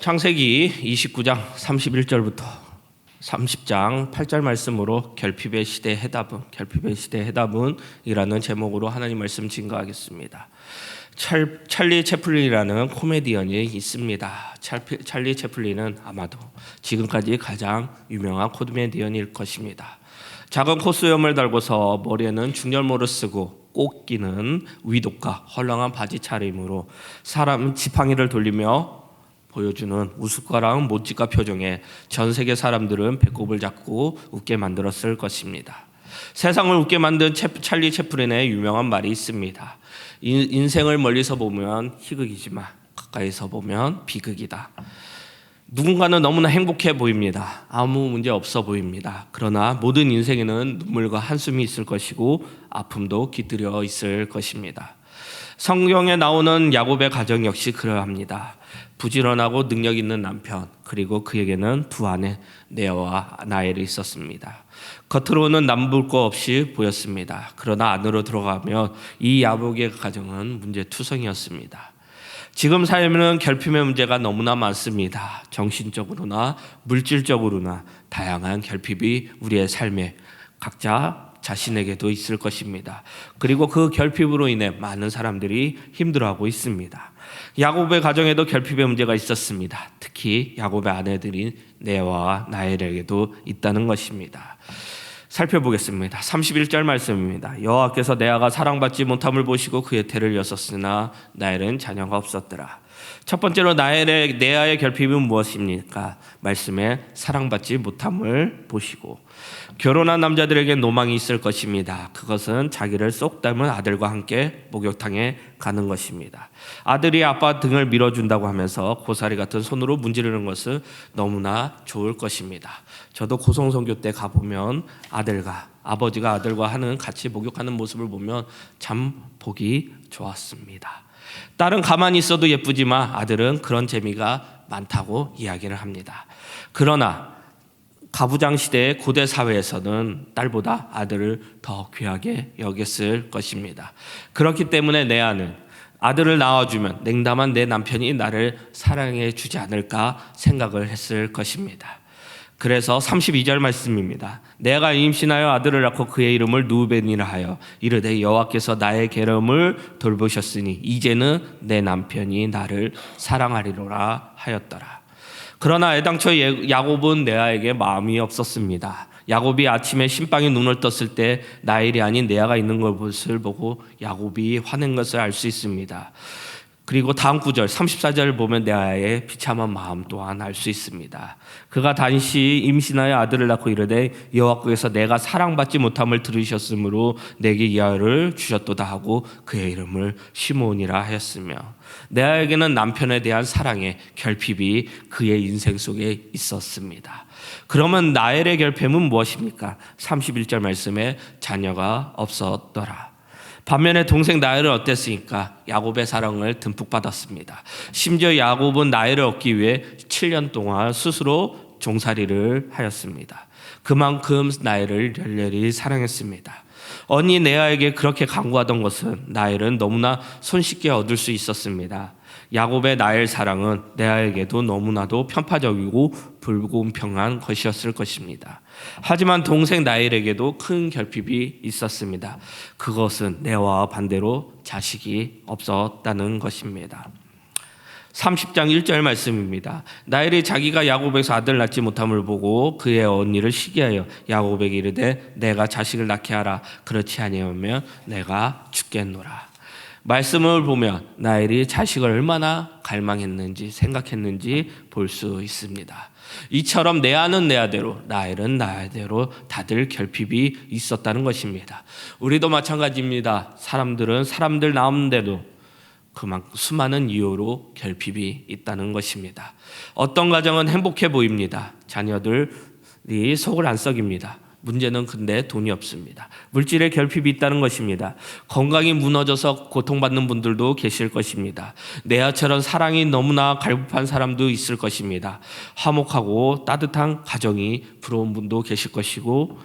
창세기 29장 31절부터 30장 8절 말씀으로 결핍의 시대 해답은 이라는 제목으로 하나님 말씀 증거하겠습니다. 찰리 채플린이라는 코미디언이 있습니다. 찰리 채플린은 아마도 지금까지 가장 유명한 코미디언일 것입니다. 작은 콧수염을 달고서 머리에는 중절모를 쓰고 꼭 끼는 위독과 헐렁한 바지 차림으로 사람 지팡이를 돌리며 보여주는 우스꽝한 못지가 표정에 전 세계 사람들은 배꼽을 잡고 웃게 만들었을 것입니다. 세상을 웃게 만든 찰리 채플린의 유명한 말이 있습니다. 인생을 멀리서 보면 희극이지만 가까이서 보면 비극이다. 누군가는 너무나 행복해 보입니다. 아무 문제 없어 보입니다. 그러나 모든 인생에는 눈물과 한숨이 있을 것이고 아픔도 깃들여 있을 것입니다. 성경에 나오는 야곱의 가정 역시 그러합니다. 부지런하고 능력 있는 남편, 그리고 그에게는 두 아내 레아와 라헬이 있었습니다. 겉으로는 남볼 거 없이 보였습니다. 그러나 안으로 들어가면 이 야곱의 가정은 문제투성이었습니다. 지금 삶에는 결핍의 문제가 너무나 많습니다. 정신적으로나 물질적으로나 다양한 결핍이 우리의 삶에 각자 자신에게도 있을 것입니다. 그리고 그 결핍으로 인해 많은 사람들이 힘들어하고 있습니다. 야곱의 가정에도 결핍의 문제가 있었습니다. 특히 야곱의 아내들인 레아와 라헬에게도 있다는 것입니다. 살펴보겠습니다. 31절 말씀입니다. 여호와께서 레아가 사랑받지 못함을 보시고 그의 태를 여섰으나 라헬은 자녀가 없었더라. 첫 번째로 레아의 결핍은 무엇입니까? 말씀에 사랑받지 못함을 보시고 결혼한 남자들에게 노망이 있을 것입니다. 그것은 자기를 쏙 닮은 아들과 함께 목욕탕에 가는 것입니다. 아들이 아빠 등을 밀어준다고 하면서 고사리 같은 손으로 문지르는 것은 너무나 좋을 것입니다. 저도 고성선교 때 가보면 아버지가 아들과 같이 목욕하는 모습을 보면 참 보기 좋았습니다. 딸은 가만히 있어도 예쁘지만 아들은 그런 재미가 많다고 이야기를 합니다. 그러나 가부장 시대의 고대 사회에서는 딸보다 아들을 더 귀하게 여겼을 것입니다. 그렇기 때문에 레아는 아들을 낳아주면 냉담한 내 남편이 나를 사랑해 주지 않을까 생각을 했을 것입니다. 그래서 32절 말씀입니다. 내가 임신하여 아들을 낳고 그의 이름을 누벤이라 하여 이르되 여호와께서 나의 계름을 돌보셨으니 이제는 내 남편이 나를 사랑하리로라 하였더라. 그러나 애당초 야곱은 레아에게 마음이 없었습니다. 야곱이 아침에 신방에 눈을 떴을 때 라헬이 아닌 레아가 있는 것을 보고 야곱이 화낸 것을 알 수 있습니다. 그리고 다음 구절 34절을 보면 레아의 비참한 마음 또한 알 수 있습니다. 그가 단시 임신하여 아들을 낳고 이르되 여호와께서 내가 사랑받지 못함을 들으셨으므로 내게 이 아들을 주셨도다 하고 그의 이름을 시므온이라 하였으며 레아에게는 남편에 대한 사랑의 결핍이 그의 인생 속에 있었습니다. 그러면 라헬의 결핍은 무엇입니까? 31절 말씀에 자녀가 없었더라. 반면에 동생 라헬은 어땠습니까? 야곱의 사랑을 듬뿍 받았습니다. 심지어 야곱은 라헬을 얻기 위해 7년 동안 스스로 종살이를 하였습니다. 그만큼 라헬을 열렬히 사랑했습니다. 언니 레아에게 그렇게 간구하던 것은 라헬은 너무나 손쉽게 얻을 수 있었습니다. 야곱의 라헬 사랑은 레아에게도 너무나도 편파적이고 불공평한 것이었을 것입니다. 하지만 동생 라헬에게도 큰 결핍이 있었습니다. 그것은 레아와 반대로 자식이 없었다는 것입니다. 30장 1절 말씀입니다. 라헬이 자기가 야곱에게서 아들 낳지 못함을 보고 그의 언니를 시기하여 야곱에게 이르되 내가 자식을 낳게 하라. 그렇지 아니하면 내가 죽겠노라. 말씀을 보면 라헬이 자식을 얼마나 갈망했는지 생각했는지 볼 수 있습니다. 이처럼 레아는 레아대로 라헬은 라헬대로 다들 결핍이 있었다는 것입니다. 우리도 마찬가지입니다. 사람들은 사람들 낳는데도 그만큼 수많은 이유로 결핍이 있다는 것입니다. 어떤 가정은 행복해 보입니다. 자녀들이 속을 안 썩입니다. 문제는 근데 돈이 없습니다. 물질의 결핍이 있다는 것입니다. 건강이 무너져서 고통받는 분들도 계실 것입니다. 레아처럼 사랑이 너무나 갈급한 사람도 있을 것입니다. 화목하고 따뜻한 가정이 부러운 분도 계실 것이고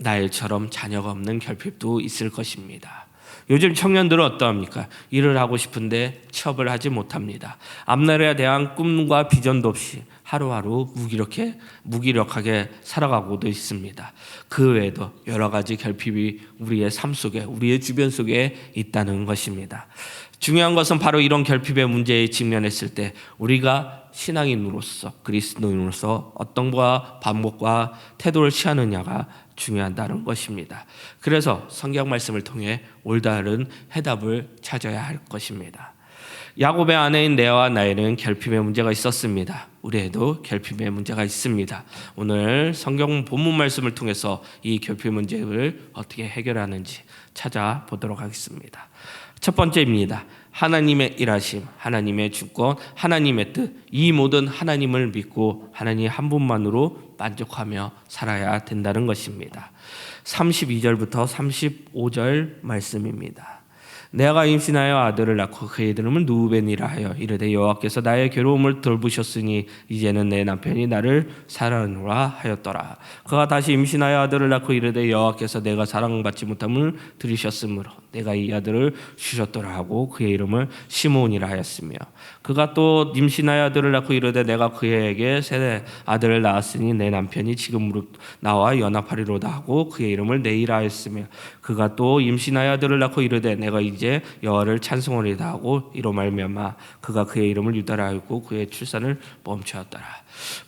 라헬처럼 자녀가 없는 결핍도 있을 것입니다. 요즘 청년들은 어떠합니까? 일을 하고 싶은데 취업을 하지 못합니다. 앞날에 대한 꿈과 비전도 없이 하루하루 무기력하게 살아가고도 있습니다. 그 외에도 여러 가지 결핍이 우리의 삶 속에, 우리의 주변 속에 있다는 것입니다. 중요한 것은 바로 이런 결핍의 문제에 직면했을 때 우리가 신앙인으로서, 그리스도인으로서 어떤 방법과 태도를 취하느냐가 중요하다는 것입니다. 그래서 성경 말씀을 통해 올바른 해답을 찾아야 할 것입니다. 야곱의 아내인 레아와 나엘은 결핍의 문제가 있었습니다. 우리에도 결핍의 문제가 있습니다. 오늘 성경 본문 말씀을 통해서 이 결핍 문제를 어떻게 해결하는지 찾아보도록 하겠습니다. 첫 번째입니다. 하나님의 일하심, 하나님의 주권, 하나님의 뜻, 이 모든 하나님을 믿고 하나님 한 분만으로 만족하며 살아야 된다는 것입니다. 32절부터 35절 말씀입니다. 내가 임신하여 아들을 낳고 그의 이름을 누벤이라 하여 이르되 여호와께서 나의 괴로움을 돌보셨으니 이제는 내 남편이 나를 사랑하노라 하였더라. 그가 다시 임신하여 아들을 낳고 이르되 여호와께서 내가 사랑받지 못함을 들으셨으므로 내가 이 아들을 주셨더라 하고 그의 이름을 시므온이라 하였으며 그가 또 임신하여 아들을 낳고 이르되 내가 그에게 새 아들을 낳았으니 내 남편이 지금으로 나와 연합하리로다 하고 그의 이름을 네이라 하였으며 그가 또 임신하여 아들을 낳고 이르되 내가 이제 여호와를 찬송하리다 하고 이로 말미암아 그가 그의 이름을 유다라 하였고 그의 출산을 멈추었더라.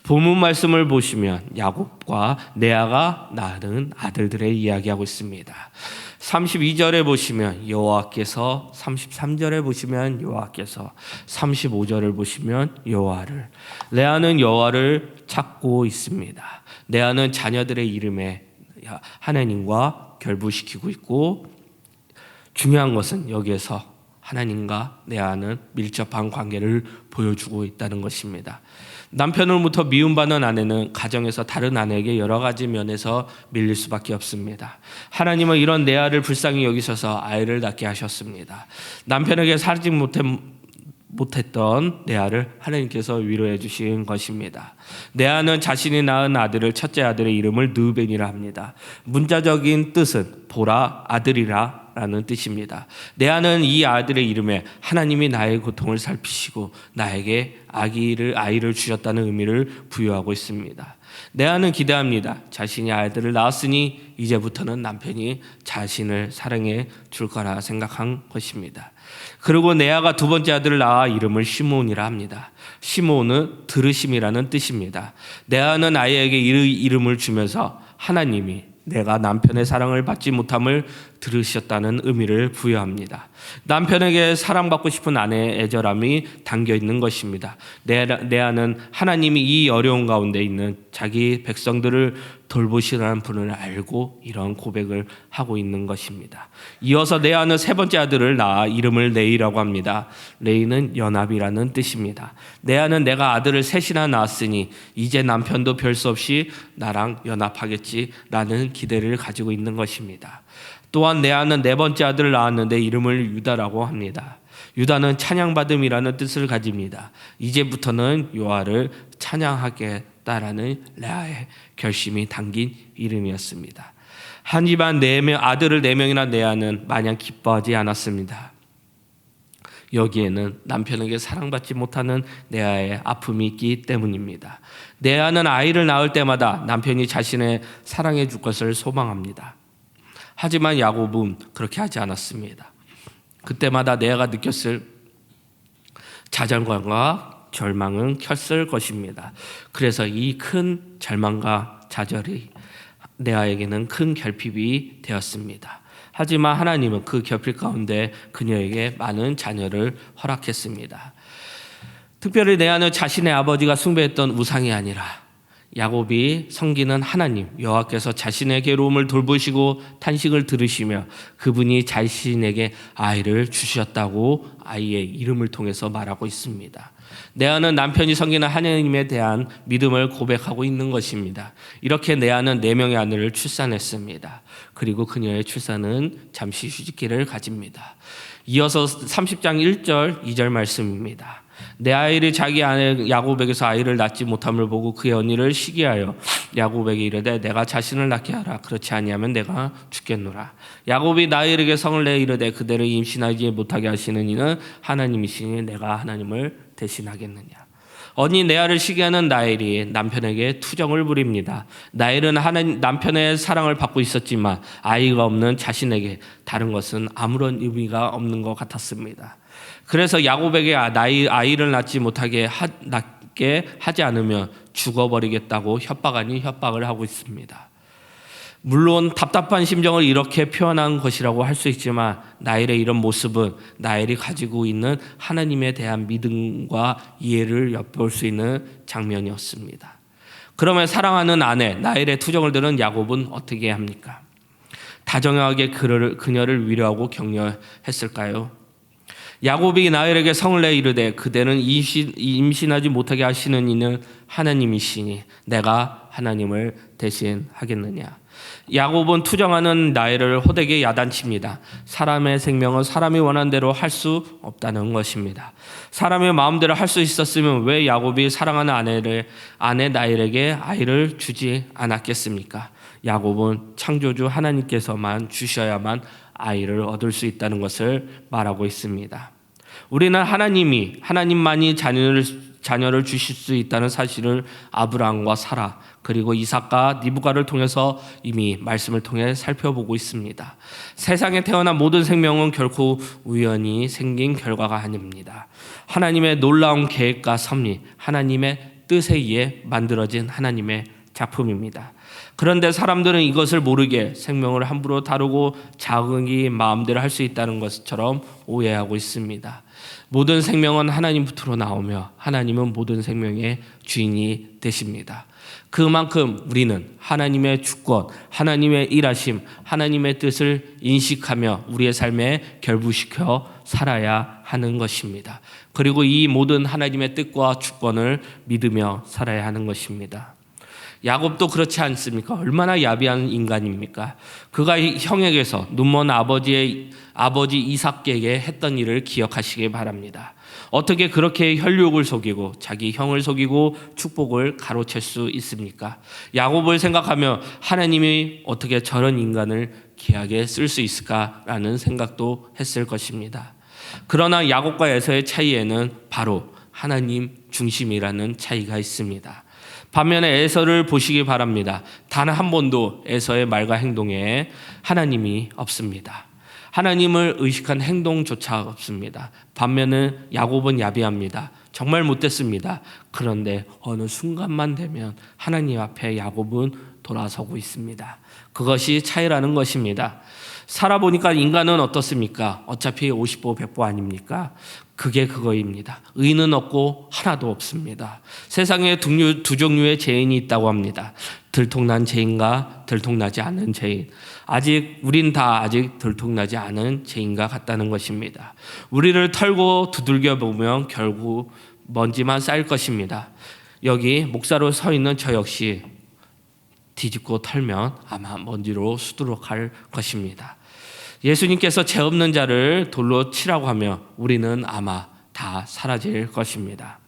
본문 말씀을 보시면 야곱과 레아가 낳은 아들들의 이야기하고 있습니다. 32절에 보시면 여호와께서, 33절에 보시면 여호와께서, 35절을 보시면 여호와를. 레아는 여호와를 찾고 있습니다. 레아는 자녀들의 이름에 하나님과 결부시키고 있고, 중요한 것은 여기에서 하나님과 레아는 밀접한 관계를 보여주고 있다는 것입니다. 남편으로부터 미움받는 아내는 가정에서 다른 아내에게 여러 가지 면에서 밀릴 수밖에 없습니다. 하나님은 이런 레아를 불쌍히 여기셔서 아이를 낳게 하셨습니다. 남편에게 살지 못했던 레아를 하나님께서 위로해 주신 것입니다. 레아는 자신이 낳은 아들을 첫째 아들의 이름을 느벤이라 합니다. 문자적인 뜻은 보라, 아들이라 라는 뜻입니다. 레아는 이 아들의 이름에 하나님이 나의 고통을 살피시고 나에게 아이를 주셨다는 의미를 부여하고 있습니다. 레아는 기대합니다. 자신이 아이들을 낳았으니 이제부터는 남편이 자신을 사랑해 줄 거라 생각한 것입니다. 그리고 레아가 두 번째 아들을 낳아 이름을 시므온이라 합니다. 시므온은 들으심이라는 뜻입니다. 레아는 아이에게 이름을 주면서 하나님이 내가 남편의 사랑을 받지 못함을 들으셨다는 의미를 부여합니다. 남편에게 사랑받고 싶은 아내의 애절함이 담겨 있는 것입니다. 레아는 하나님이 이 어려운 가운데 있는 자기 백성들을 돌보시라는 분을 알고 이런 고백을 하고 있는 것입니다. 이어서 레아는 세 번째 아들을 낳아 이름을 레이라고 합니다. 레이는 연합이라는 뜻입니다. 레아는 내가 아들을 셋이나 낳았으니 이제 남편도 별 수 없이 나랑 연합하겠지라는 기대를 가지고 있는 것입니다. 또한 레아는 네 번째 아들을 낳았는데 이름을 유다라고 합니다. 유다는 찬양받음이라는 뜻을 가집니다. 이제부터는 여호와를 찬양하겠다라는 레아의 결심이 담긴 이름이었습니다. 한 집안 아들을 4명이나 레아는 마냥 기뻐하지 않았습니다. 여기에는 남편에게 사랑받지 못하는 레아의 아픔이 있기 때문입니다. 레아는 아이를 낳을 때마다 남편이 자신의 사랑해 줄 것을 소망합니다. 하지만 야곱은 그렇게 하지 않았습니다. 그때마다 레아가 느꼈을 좌절감과 절망은 컸을 것입니다. 그래서 이 큰 절망과 좌절이 레아에게는 큰 결핍이 되었습니다. 하지만 하나님은 그 결핍 가운데 그녀에게 많은 자녀를 허락했습니다. 특별히 레아는 자신의 아버지가 숭배했던 우상이 아니라 야곱이 섬기는 하나님 여호와께서 자신의 괴로움을 돌보시고 탄식을 들으시며 그분이 자신에게 아이를 주셨다고 아이의 이름을 통해서 말하고 있습니다. 레아는 남편이 섬기는 하나님에 대한 믿음을 고백하고 있는 것입니다. 이렇게 레아는 4명의 아들을 출산했습니다. 그리고 그녀의 출산은 잠시 휴식기를 가집니다. 이어서 30장 1절 2절 말씀입니다. 내 아이를 자기 아내 야곱에게서 아이를 낳지 못함을 보고 그의 언니를 시기하여 야곱에게 이르되 내가 자신을 낳게 하라. 그렇지 아니하면 내가 죽겠노라. 야곱이 라헬에게 성을 내 이르되 그대를 임신하지 못하게 하시는 이는 하나님이시니 내가 하나님을 대신하겠느냐. 언니 레아를 시기하는 라헬이 남편에게 투정을 부립니다. 라헬은 남편의 사랑을 받고 있었지만 아이가 없는 자신에게 다른 것은 아무런 의미가 없는 것 같았습니다. 그래서 야곱에게 아이를 낳지 못하게 낳게 하지 않으면 죽어버리겠다고 협박 아닌 협박을 하고 있습니다. 물론 답답한 심정을 이렇게 표현한 것이라고 할 수 있지만 라헬의 이런 모습은 라헬이 가지고 있는 하나님에 대한 믿음과 이해를 엿볼 수 있는 장면이었습니다. 그러면 사랑하는 아내 라헬의 투정을 들은 야곱은 어떻게 합니까? 다정하게 그녀를 위로하고 격려했을까요? 야곱이 라헬에게 성을 내 이르되 그대는 임신하지 못하게 하시는 이는 하나님이시니 내가 하나님을 대신하겠느냐. 야곱은 투정하는 라헬을 호되게 야단칩니다. 사람의 생명은 사람이 원하는 대로 할 수 없다는 것입니다. 사람의 마음대로 할 수 있었으면 왜 야곱이 사랑하는 아내 라헬에게 아이를 주지 않았겠습니까? 야곱은 창조주 하나님께서만 주셔야만 아이를 얻을 수 있다는 것을 말하고 있습니다. 우리는 하나님만이 자녀를 주실 수 있다는 사실을 아브라함과 사라 그리고 이삭과 리브가를 통해서 이미 말씀을 통해 살펴보고 있습니다. 세상에 태어난 모든 생명은 결코 우연히 생긴 결과가 아닙니다. 하나님의 놀라운 계획과 섭리, 하나님의 뜻에 의해 만들어진 하나님의 작품입니다. 그런데 사람들은 이것을 모르게 생명을 함부로 다루고 자기 마음대로 할 수 있다는 것처럼 오해하고 있습니다. 모든 생명은 하나님부터 나오며 하나님은 모든 생명의 주인이 되십니다. 그만큼 우리는 하나님의 주권, 하나님의 일하심, 하나님의 뜻을 인식하며 우리의 삶에 결부시켜 살아야 하는 것입니다. 그리고 이 모든 하나님의 뜻과 주권을 믿으며 살아야 하는 것입니다. 야곱도 그렇지 않습니까? 얼마나 야비한 인간입니까? 그가 형에게서 눈먼 아버지 이삭에게 했던 일을 기억하시기 바랍니다. 어떻게 그렇게 혈육을 속이고 자기 형을 속이고 축복을 가로챌 수 있습니까? 야곱을 생각하며 하나님이 어떻게 저런 인간을 귀하게 쓸 수 있을까라는 생각도 했을 것입니다. 그러나 야곱과 에서의 차이에는 바로 하나님 중심이라는 차이가 있습니다. 반면에 에서를 보시기 바랍니다. 단 한 번도 에서의 말과 행동에 하나님이 없습니다. 하나님을 의식한 행동조차 없습니다. 반면에 야곱은 야비합니다. 정말 못됐습니다. 그런데 어느 순간만 되면 하나님 앞에 야곱은 돌아서고 있습니다. 그것이 차이라는 것입니다. 살아보니까 인간은 어떻습니까? 어차피 50보 100보 아닙니까? 그게 그거입니다. 의는 없고 하나도 없습니다. 세상에 두 종류의 죄인이 있다고 합니다. 들통난 죄인과 들통나지 않은 죄인. 우린 다 아직 들통나지 않은 죄인과 같다는 것입니다. 우리를 털고 두들겨 보면 결국 먼지만 쌓일 것입니다. 여기 목사로 서 있는 저 역시 뒤집고 털면 아마 먼지로 수두룩할 것입니다. 예수님께서 죄 없는 자를 돌로 치라고 하며 우리는 아마 다 사라질 것입니다.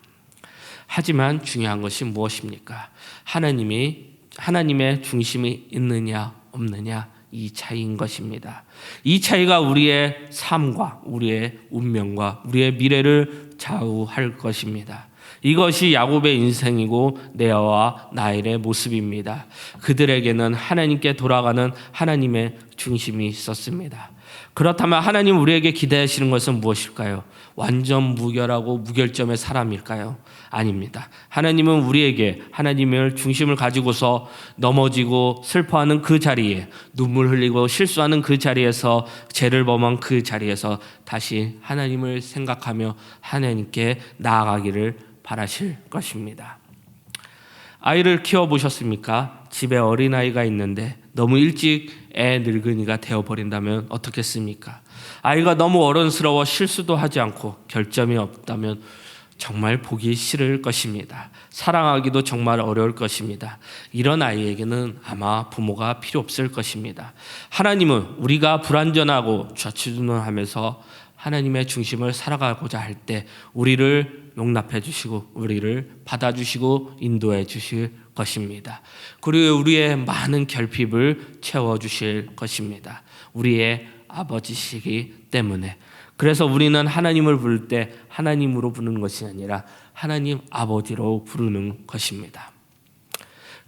하지만 중요한 것이 무엇입니까? 하나님의 중심이 있느냐 없느냐 이 차이인 것입니다. 이 차이가 우리의 삶과 우리의 운명과 우리의 미래를 좌우할 것입니다. 이것이 야곱의 인생이고 레아와 라헬의 모습입니다. 그들에게는 하나님께 돌아가는 하나님의 중심이 있었습니다. 그렇다면 하나님 우리에게 기대하시는 것은 무엇일까요? 완전 무결하고 무결점의 사람일까요? 아닙니다. 하나님은 우리에게 하나님의 중심을 가지고서 넘어지고 슬퍼하는 그 자리에, 눈물 흘리고 실수하는 그 자리에서, 죄를 범한 그 자리에서 다시 하나님을 생각하며 하나님께 나아가기를 바라실 것입니다. 아이를 키워보셨습니까? 집에 어린아이가 있는데 너무 일찍 애 늙은이가 되어버린다면 어떻겠습니까? 아이가 너무 어른스러워 실수도 하지 않고 결점이 없다면 정말 보기 싫을 것입니다. 사랑하기도 정말 어려울 것입니다. 이런 아이에게는 아마 부모가 필요 없을 것입니다. 하나님은 우리가 불완전하고 좌충우돌하면서 하나님의 중심을 살아가고자 할 때 우리를 용납해 주시고 우리를 받아주시고 인도해 주실 것입니다. 그리고 우리의 많은 결핍을 채워주실 것입니다. 우리의 아버지시기 때문에. 그래서 우리는 하나님을 부를 때 하나님으로 부르는 것이 아니라 하나님 아버지로 부르는 것입니다.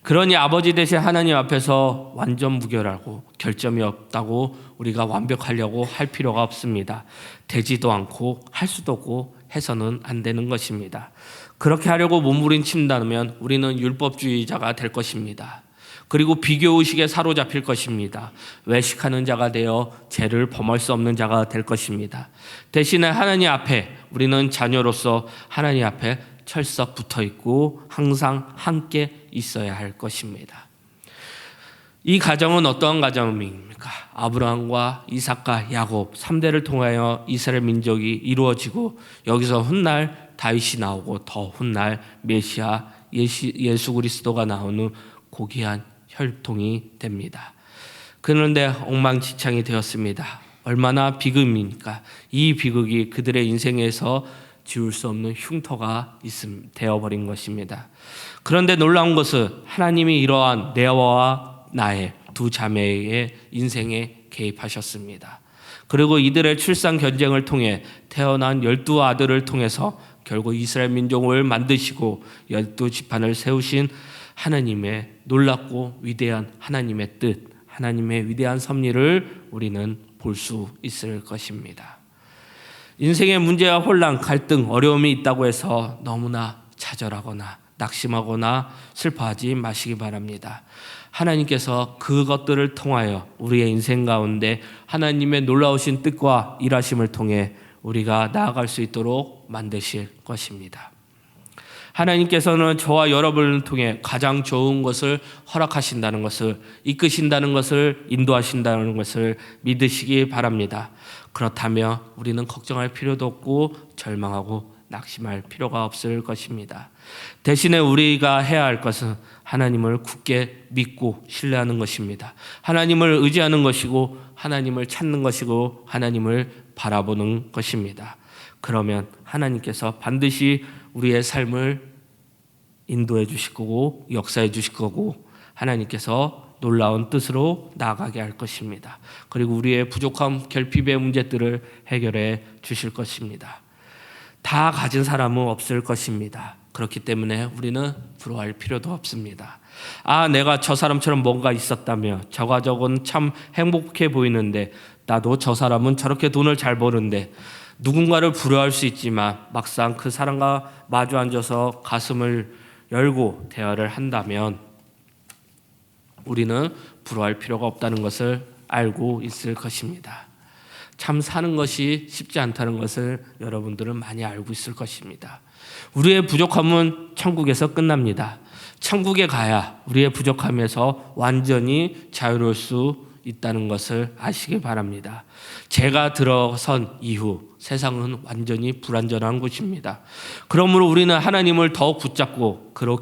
그러니 아버지 되신 하나님 앞에서 완전 무결하고 결점이 없다고 우리가 완벽하려고 할 필요가 없습니다. 되지도 않고 할 수도 없고 해서는 안 되는 것입니다. 그렇게 하려고 몸부림친다면 우리는 율법주의자가 될 것입니다. 그리고 비교의식에 사로잡힐 것입니다. 외식하는 자가 되어 죄를 범할 수 없는 자가 될 것입니다. 대신에 하나님 앞에 우리는 자녀로서 하나님 앞에 철썩 붙어있고 항상 함께 있어야 할 것입니다. 이 가정은 어떠한 가정입니까? 아브라함과 이삭과 야곱 3대를 통하여 이스라엘 민족이 이루어지고 여기서 훗날 다윗이 나오고 더 훗날 메시아 예수 그리스도가 나오는 고귀한 혈통이 됩니다. 그런데 엉망진창이 되었습니다. 얼마나 비극입니까? 이 비극이 그들의 인생에서 지울 수 없는 흉터가 되어버린 것입니다. 그런데 놀라운 것은 하나님이 이러한 레아와 나의 두 자매의 인생에 개입하셨습니다. 그리고 이들의 출산 경쟁을 통해 태어난 12아들을 통해서 결국 이스라엘 민족을 만드시고 12지판을 세우신 하나님의 놀랍고 위대한 하나님의 뜻, 하나님의 위대한 섭리를 우리는 볼 수 있을 것입니다. 인생의 문제와 혼란, 갈등, 어려움이 있다고 해서 너무나 좌절하거나 낙심하거나 슬퍼하지 마시기 바랍니다. 하나님께서 그것들을 통하여 우리의 인생 가운데 하나님의 놀라우신 뜻과 일하심을 통해 우리가 나아갈 수 있도록 만드실 것입니다. 하나님께서는 저와 여러분을 통해 가장 좋은 것을 허락하신다는 것을, 이끄신다는 것을, 인도하신다는 것을 믿으시기 바랍니다. 그렇다면 우리는 걱정할 필요도 없고 절망하고 낙심할 필요가 없을 것입니다. 대신에 우리가 해야 할 것은 하나님을 굳게 믿고 신뢰하는 것입니다. 하나님을 의지하는 것이고 하나님을 찾는 것이고 하나님을 바라보는 것입니다. 그러면 하나님께서 반드시 우리의 삶을 인도해 주실 거고 역사해 주실 거고 하나님께서 놀라운 뜻으로 나아가게 할 것입니다. 그리고 우리의 부족함, 결핍의 문제들을 해결해 주실 것입니다. 다 가진 사람은 없을 것입니다. 그렇기 때문에 우리는 부러워할 필요도 없습니다. 내가 저 사람처럼 뭔가 있었다며 저 가족은 참 행복해 보이는데 나도 저 사람은 저렇게 돈을 잘 버는데 누군가를 부러워할 수 있지만 막상 그 사람과 마주 앉아서 가슴을 열고 대화를 한다면 우리는 부러워할 필요가 없다는 것을 알고 있을 것입니다. 참 사는 것이 쉽지 않다는 것을 여러분들은 많이 알고 있을 것입니다. 우리의 부족함은 천국에서 끝납니다. 천국에 가야 우리의 부족함에서 완전히 자유로울 수 있다는 것을 아시기 바랍니다. 죄가 들어선 이후 세상은 완전히 불완전한 곳입니다. 그러므로 우리는 하나님을 더 붙잡고 그로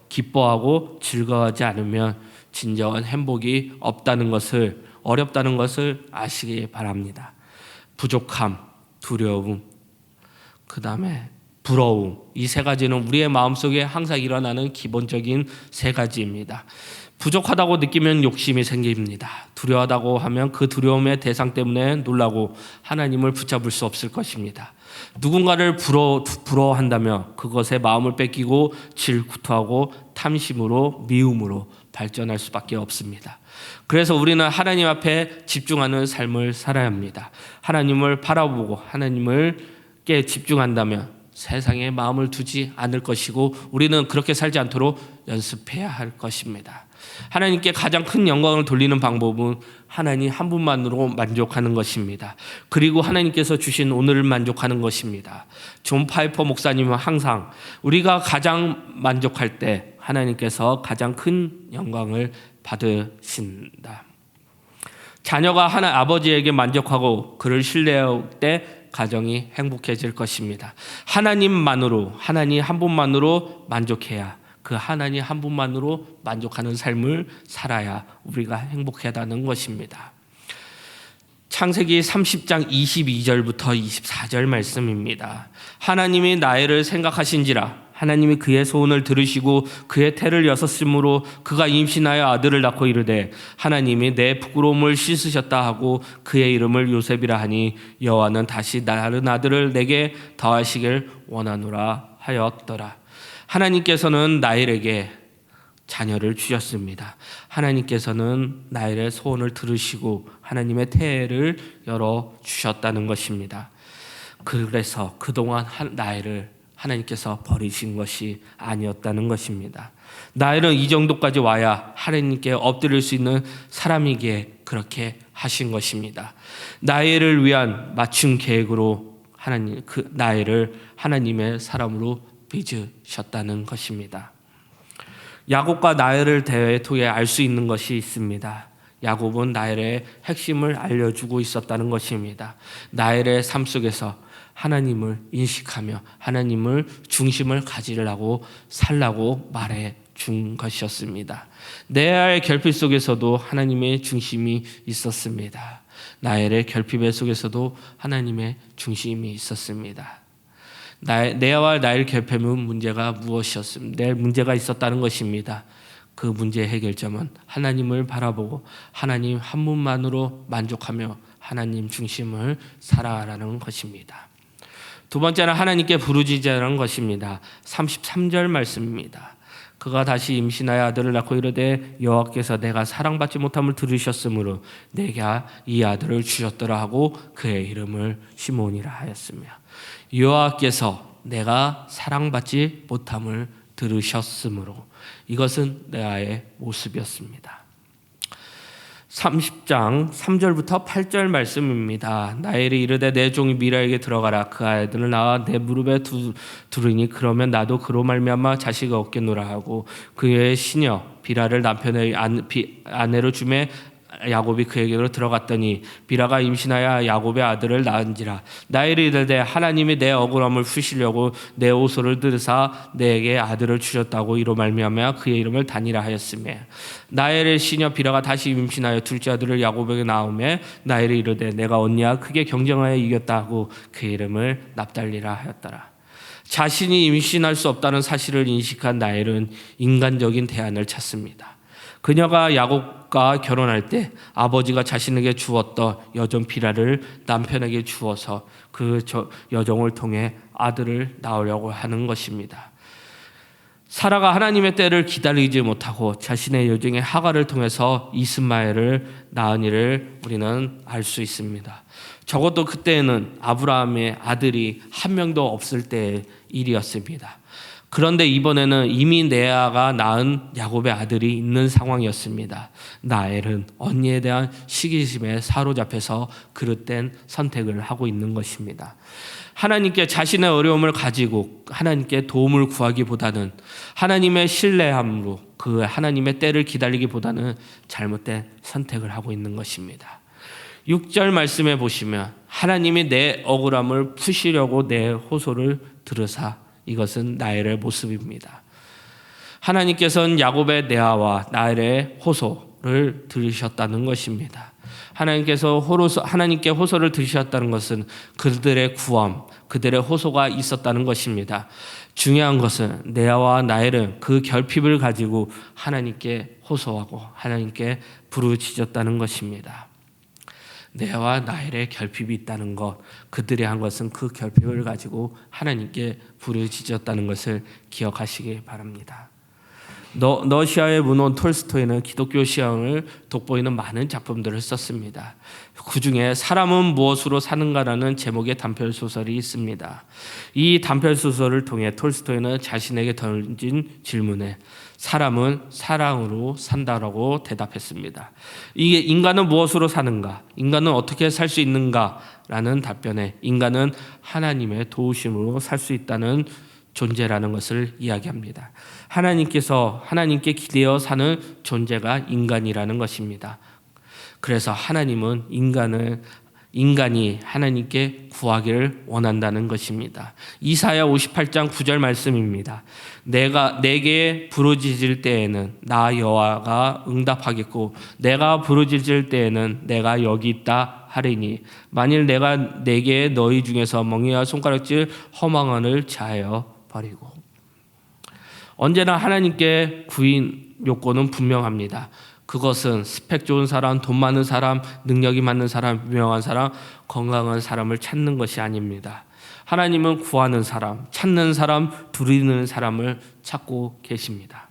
기뻐하고 즐거워하지 않으면 진정한 행복이 없다는 것을, 어렵다는 것을 아시기 바랍니다. 부족함, 두려움, 그 다음에 부러움, 이 세 가지는 우리의 마음속에 항상 일어나는 기본적인 세 가지입니다. 부족하다고 느끼면 욕심이 생깁니다. 두려워하다고 하면 그 두려움의 대상 때문에 놀라고 하나님을 붙잡을 수 없을 것입니다. 누군가를 부러워한다면 그것에 마음을 뺏기고 질투하고 탐심으로 미움으로 발전할 수밖에 없습니다. 그래서 우리는 하나님 앞에 집중하는 삶을 살아야 합니다. 하나님을 바라보고 하나님께 집중한다면 세상에 마음을 두지 않을 것이고 우리는 그렇게 살지 않도록 연습해야 할 것입니다. 하나님께 가장 큰 영광을 돌리는 방법은 하나님 한 분만으로 만족하는 것입니다. 그리고 하나님께서 주신 오늘을 만족하는 것입니다. 존 파이퍼 목사님은 항상 우리가 가장 만족할 때 하나님께서 가장 큰 영광을 받으신다. 자녀가 아버지에게 만족하고 그를 신뢰할 때 가정이 행복해질 것입니다. 하나님만으로, 하나님 한 분만으로 만족해야, 그 하나님 한 분만으로 만족하는 삶을 살아야 우리가 행복하다는 것입니다. 창세기 30장 22절부터 24절 말씀입니다. 하나님이 나를 생각하신지라 하나님이 그의 소원을 들으시고 그의 태를 여섰으므로 그가 임신하여 아들을 낳고 이르되 하나님이 내 부끄러움을 씻으셨다 하고 그의 이름을 요셉이라 하니 여호와는 다시 다른 아들을 내게 더하시길 원하노라 하였더라. 하나님께서는 나일에게 자녀를 주셨습니다. 하나님께서는 나일의 소원을 들으시고 하나님의 태를 열어 주셨다는 것입니다. 그래서 그동안 나일을 하나님께서 버리신 것이 아니었다는 것입니다. 나일은 이 정도까지 와야 하나님께 엎드릴 수 있는 사람이기에 그렇게 하신 것입니다. 나일을 위한 맞춤 계획으로 하나님 그 나일을 하나님의 사람으로 빚으셨다는 것입니다. 야곱과 나일을 대해 통해 알 수 있는 것이 있습니다. 야곱은 나일의 핵심을 알려주고 있었다는 것입니다. 나일의 삶 속에서 하나님을 인식하며 하나님을 중심을 가지려고 살라고 말해 준 것이었습니다. 레아의 결핍 속에서도 하나님의 중심이 있었습니다. 나일의 결핍의 속에서도 하나님의 중심이 있었습니다. 레아와 나일 결핍은 문제가 무엇이었습니까? 문제가 있었다는 것입니다. 그 문제의 해결점은 하나님을 바라보고 하나님 한 분만으로 만족하며 하나님 중심을 살아라는 것입니다. 두 번째는 하나님께 부르짖으라는 것입니다. 33절 말씀입니다. 그가 다시 임신하여 아들을 낳고 이르되 여호와께서 내가 사랑받지 못함을 들으셨으므로 내게 이 아들을 주셨더라 하고 그의 이름을 시몬이라 하였으며 여호와께서 내가 사랑받지 못함을 들으셨으므로 이것은 레아의 모습이었습니다. 30장 3절부터 8절 말씀입니다. 나일이 이르되 내 종이 미라에게 들어가라. 그 아이들을 낳아 내 무릎에 두르니 그러면 나도 그로 말미암아 자식을 얻겠노라 하고 그의 시녀 비라를 남편의 아내로 주매 야곱이 그에게로 들어갔더니 비라가 임신하여 야곱의 아들을 낳은지라. 나일이 이르되 하나님이 내 억울함을 푸시려고 내 호소를 들으사 내게 아들을 주셨다고 이로 말미암아 그의 이름을 단이라 하였으며 나일의 시녀 비라가 다시 임신하여 둘째 아들을 야곱에게 낳으며 나일이 이르되 내가 언니와 크게 경쟁하여 이겼다 하고 그의 이름을 납달리라 하였더라. 자신이 임신할 수 없다는 사실을 인식한 나일은 인간적인 대안을 찾습니다. 그녀가 야곱과 결혼할 때 아버지가 자신에게 주었던 여종 비라를 남편에게 주어서 그 여종을 통해 아들을 낳으려고 하는 것입니다. 사라가 하나님의 때를 기다리지 못하고 자신의 여종의 하가를 통해서 이스마엘을 낳은 일을 우리는 알 수 있습니다. 적어도 그때에는 아브라함의 아들이 한 명도 없을 때의 일이었습니다. 그런데 이번에는 이미 레아가 낳은 야곱의 아들이 있는 상황이었습니다. 나엘은 언니에 대한 시기심에 사로잡혀서 그릇된 선택을 하고 있는 것입니다. 하나님께 자신의 어려움을 가지고 하나님께 도움을 구하기보다는 하나님의 신뢰함으로 그 하나님의 때를 기다리기보다는 잘못된 선택을 하고 있는 것입니다. 6절 말씀에 보시면 하나님이 내 억울함을 푸시려고 내 호소를 들으사 이것은 나엘의 모습입니다. 하나님께서는 야곱의 레아와 나엘의 호소를 들으셨다는 것입니다. 하나님께 호소를 들으셨다는 것은 그들의 구함, 그들의 호소가 있었다는 것입니다. 중요한 것은 레아와 나엘은 그 결핍을 가지고 하나님께 호소하고 하나님께 부르짖었다는 것입니다. 레아와 나엘의 결핍이 있다는 것, 그들이 한 것은 그 결핍을 가지고 하나님께 부르짖었다는 것을 기억하시기 바랍니다. 러시아의 문헌 톨스토이는 기독교 신앙을 돋보이는 많은 작품들을 썼습니다. 그 중에 사람은 무엇으로 사는가라는 제목의 단편 소설이 있습니다. 이 단편 소설을 통해 톨스토이는 자신에게 던진 질문에 사람은 사랑으로 산다라고 대답했습니다. 이게 인간은 무엇으로 사는가? 인간은 어떻게 살 수 있는가? 라는 답변에 인간은 하나님의 도우심으로 살 수 있다는 존재라는 것을 이야기합니다. 하나님께서 하나님께 기대어 사는 존재가 인간이라는 것입니다. 그래서 하나님은 인간이 하나님께 구하기를 원한다는 것입니다. 이사야 58장 9절 말씀입니다. 내게 부르짖을 때에는 나 여호와가 응답하겠고 내가 부르짖을 때에는 내가 여기 있다 하리니 만일 내가 내게 너희 중에서 멍에와 손가락질 허망한을 자하여 버리고. 언제나 하나님께 구인 요건은 분명합니다. 그것은 스펙 좋은 사람, 돈 많은 사람, 능력이 많은 사람, 유명한 사람, 건강한 사람을 찾는 것이 아닙니다. 하나님은 구하는 사람, 찾는 사람, 두리는 사람을 찾고 계십니다.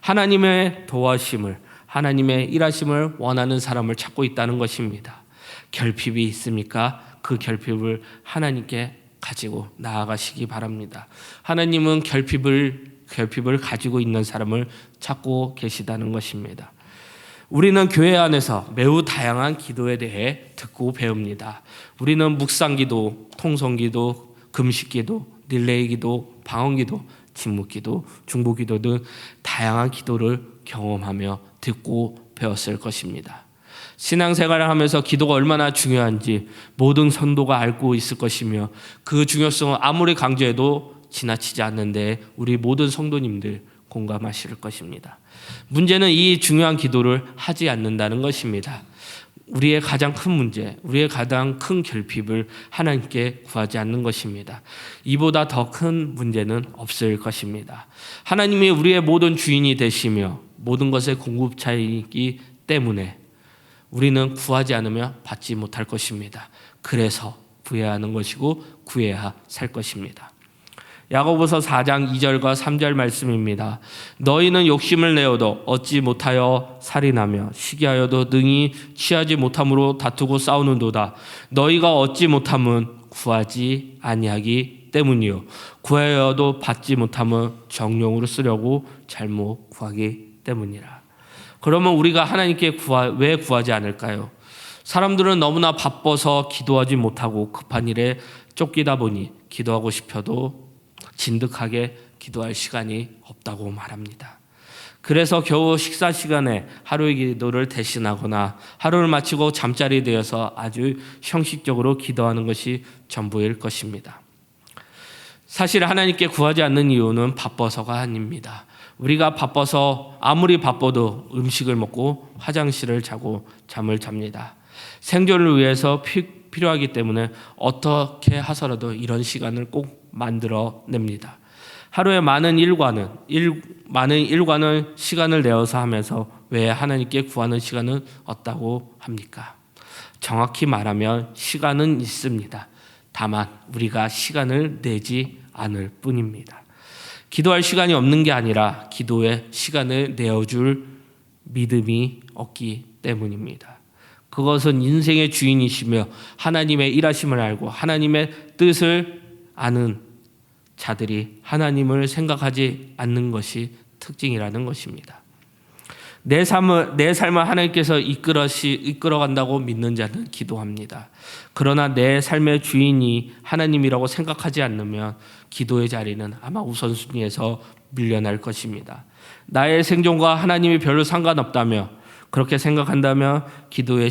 하나님의 도와심을, 하나님의 일하심을 원하는 사람을 찾고 있다는 것입니다. 결핍이 있습니까? 그 결핍을 하나님께 가지고 나아가시기 바랍니다. 하나님은 결핍을 가지고 있는 사람을 찾고 계시다는 것입니다. 우리는 교회 안에서 매우 다양한 기도에 대해 듣고 배웁니다. 우리는 묵상기도, 통성기도, 금식기도, 릴레이기도, 방언기도, 침묵기도, 중보기도 등 다양한 기도를 경험하며 듣고 배웠을 것입니다. 신앙생활을 하면서 기도가 얼마나 중요한지 모든 성도가 알고 있을 것이며 그 중요성을 아무리 강조해도 지나치지 않는데 우리 모든 성도님들 공감하실 것입니다. 문제는 이 중요한 기도를 하지 않는다는 것입니다. 우리의 가장 큰 문제, 우리의 가장 큰 결핍을 하나님께 구하지 않는 것입니다. 이보다 더 큰 문제는 없을 것입니다. 하나님이 우리의 모든 주인이 되시며 모든 것의 공급자이기 때문에 우리는 구하지 않으면 받지 못할 것입니다. 그래서 구해야 하는 것이고 구해야 살 것입니다. 야고보서 4장 2절과 3절 말씀입니다. 너희는 욕심을 내어도 얻지 못하여 살인하며 시기하여도 능히 취하지 못함으로 다투고 싸우는도다. 너희가 얻지 못함은 구하지 아니하기 때문이요 구하여도 받지 못함은 정욕으로 쓰려고 잘못 구하기 때문이라. 그러면 우리가 하나님께 왜 구하지 않을까요? 사람들은 너무나 바빠서 기도하지 못하고 급한 일에 쫓기다 보니 기도하고 싶어도 진득하게 기도할 시간이 없다고 말합니다. 그래서 겨우 식사 시간에 하루의 기도를 대신하거나 하루를 마치고 잠자리에 되어서 아주 형식적으로 기도하는 것이 전부일 것입니다. 사실 하나님께 구하지 않는 이유는 바빠서가 아닙니다. 우리가 바빠서 아무리 바빠도 음식을 먹고 화장실을 자고 잠을 잡니다. 생존을 위해서 필요하기 때문에 어떻게 하서라도 이런 시간을 꼭 만들어냅니다. 하루에 많은 일과는 시간을 내어서 하면서 왜 하나님께 구하는 시간은 없다고 합니까? 정확히 말하면 시간은 있습니다. 다만 우리가 시간을 내지 않을 뿐입니다. 기도할 시간이 없는 게 아니라 기도에 시간을 내어줄 믿음이 없기 때문입니다. 그것은 인생의 주인이시며 하나님의 일하심을 알고 하나님의 뜻을 아는 자들이 하나님을 생각하지 않는 것이 특징이라는 것입니다. 내 삶을 하나님께서 이끌어간다고 믿는 자는 기도합니다. 그러나 내 삶의 주인이 하나님이라고 생각하지 않으면 기도의 자리는 아마 우선순위에서 밀려날 것입니다. 나의 생존과 하나님이 별로 상관없다며 그렇게 생각한다면 기도의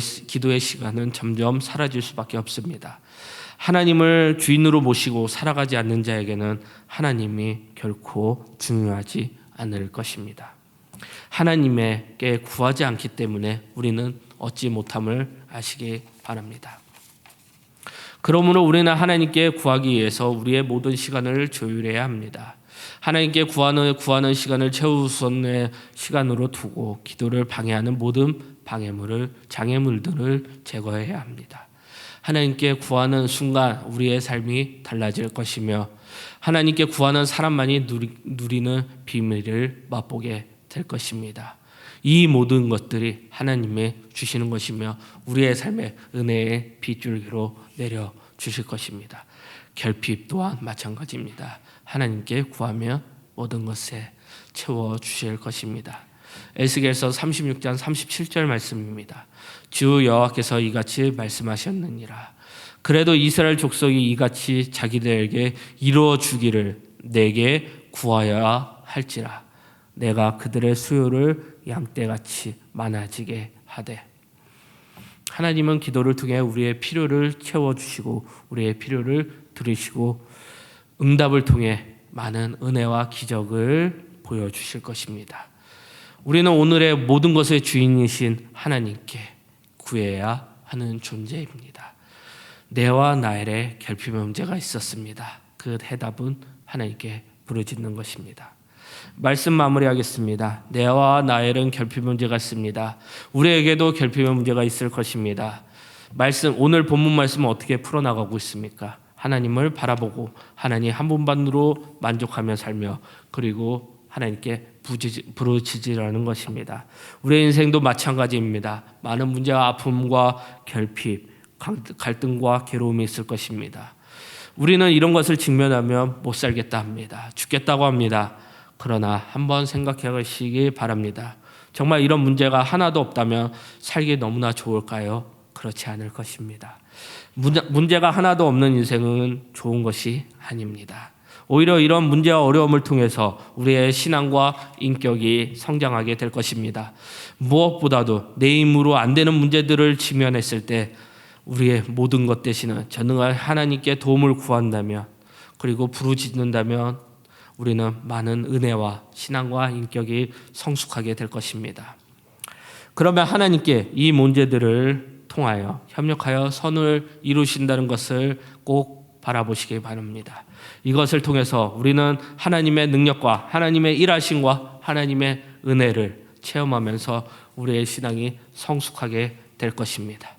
시간은 점점 사라질 수밖에 없습니다. 하나님을 주인으로 모시고 살아가지 않는 자에게는 하나님이 결코 중요하지 않을 것입니다. 하나님께 구하지 않기 때문에 우리는 얻지 못함을 아시기 바랍니다. 그러므로 우리는 하나님께 구하기 위해서 우리의 모든 시간을 조율해야 합니다. 하나님께 구하는 시간을 최우선의 시간으로 두고 기도를 방해하는 모든 장애물들을 제거해야 합니다. 하나님께 구하는 순간 우리의 삶이 달라질 것이며 하나님께 구하는 사람만이 누리는 비밀을 맛보게 될 것입니다. 이 모든 것들이 하나님의 주시는 것이며 우리의 삶에 은혜의 빗줄기로 내려주실 것입니다. 결핍 또한 마찬가지입니다. 하나님께 구하면 모든 것에 채워주실 것입니다. 에스겔서 36장 37절 말씀입니다. 주 여호와께서 이같이 말씀하셨느니라. 그래도 이스라엘 족속이 이같이 자기들에게 이루어 주기를 내게 구하여야 할지라. 내가 그들의 수요를 양떼같이 많아지게 하되. 하나님은 기도를 통해 우리의 필요를 채워주시고 우리의 필요를 들으시고 응답을 통해 많은 은혜와 기적을 보여주실 것입니다. 우리는 오늘의 모든 것의 주인이신 하나님께 구해야 하는 존재입니다. 내와 나엘의 결핍의 문제가 있었습니다. 그 해답은 하나님께 부르짖는 것입니다. 말씀 마무리하겠습니다. 내와 나엘은 결핍의 문제가 있습니다. 우리에게도 결핍의 문제가 있을 것입니다. 오늘 본문 말씀은 어떻게 풀어나가고 있습니까? 하나님을 바라보고 하나님 한 분만으로 만족하며 살며 그리고 하나님께 부르짖으라는 것입니다. 우리의 인생도 마찬가지입니다. 많은 문제와 아픔과 결핍, 갈등과 괴로움이 있을 것입니다. 우리는 이런 것을 직면하면 못 살겠다 합니다. 죽겠다고 합니다. 그러나 한번 생각해 보시기 바랍니다. 정말 이런 문제가 하나도 없다면 살기 너무나 좋을까요? 그렇지 않을 것입니다. 문제가 하나도 없는 인생은 좋은 것이 아닙니다. 오히려 이런 문제와 어려움을 통해서 우리의 신앙과 인격이 성장하게 될 것입니다. 무엇보다도 내 힘으로 안 되는 문제들을 직면했을 때 우리의 모든 것 대신은 전능한 하나님께 도움을 구한다면 그리고 부르짖는다면 우리는 많은 은혜와 신앙과 인격이 성숙하게 될 것입니다. 그러면 하나님께 이 문제들을 통하여 협력하여 선을 이루신다는 것을 꼭 바라보시기 바랍니다. 이것을 통해서 우리는 하나님의 능력과 하나님의 일하심과 하나님의 은혜를 체험하면서 우리의 신앙이 성숙하게 될 것입니다.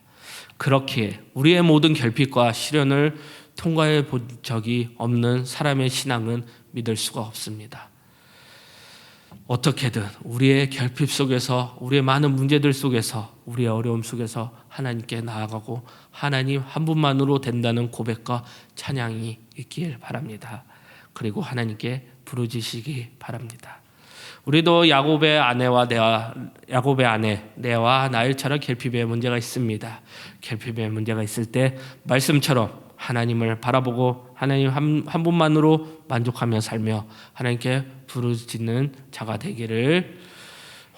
그렇기에 우리의 모든 결핍과 시련을 통과해 본 적이 없는 사람의 신앙은 믿을 수가 없습니다. 어떻게든 우리의 결핍 속에서 우리의 많은 문제들 속에서 우리의 어려움 속에서 하나님께 나아가고 하나님 한 분만으로 된다는 고백과 찬양이 있길 바랍니다. 그리고 하나님께 부르짖으시기 바랍니다. 우리도 야곱의 아내 내와 나엘처럼 결핍의 문제가 있습니다. 결핍의 문제가 있을 때 말씀처럼 하나님을 바라보고 하나님 한 분만으로 만족하며 살며 하나님께 부르짖는 자가 되기를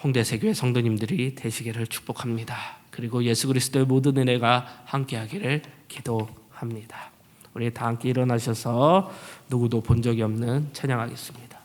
홍대세교회 성도님들이 되시기를 축복합니다. 그리고 예수 그리스도의 모든 은혜가 함께하기를 기도합니다. 우리 다 함께 일어나셔서 누구도 본 적이 없는 찬양하겠습니다.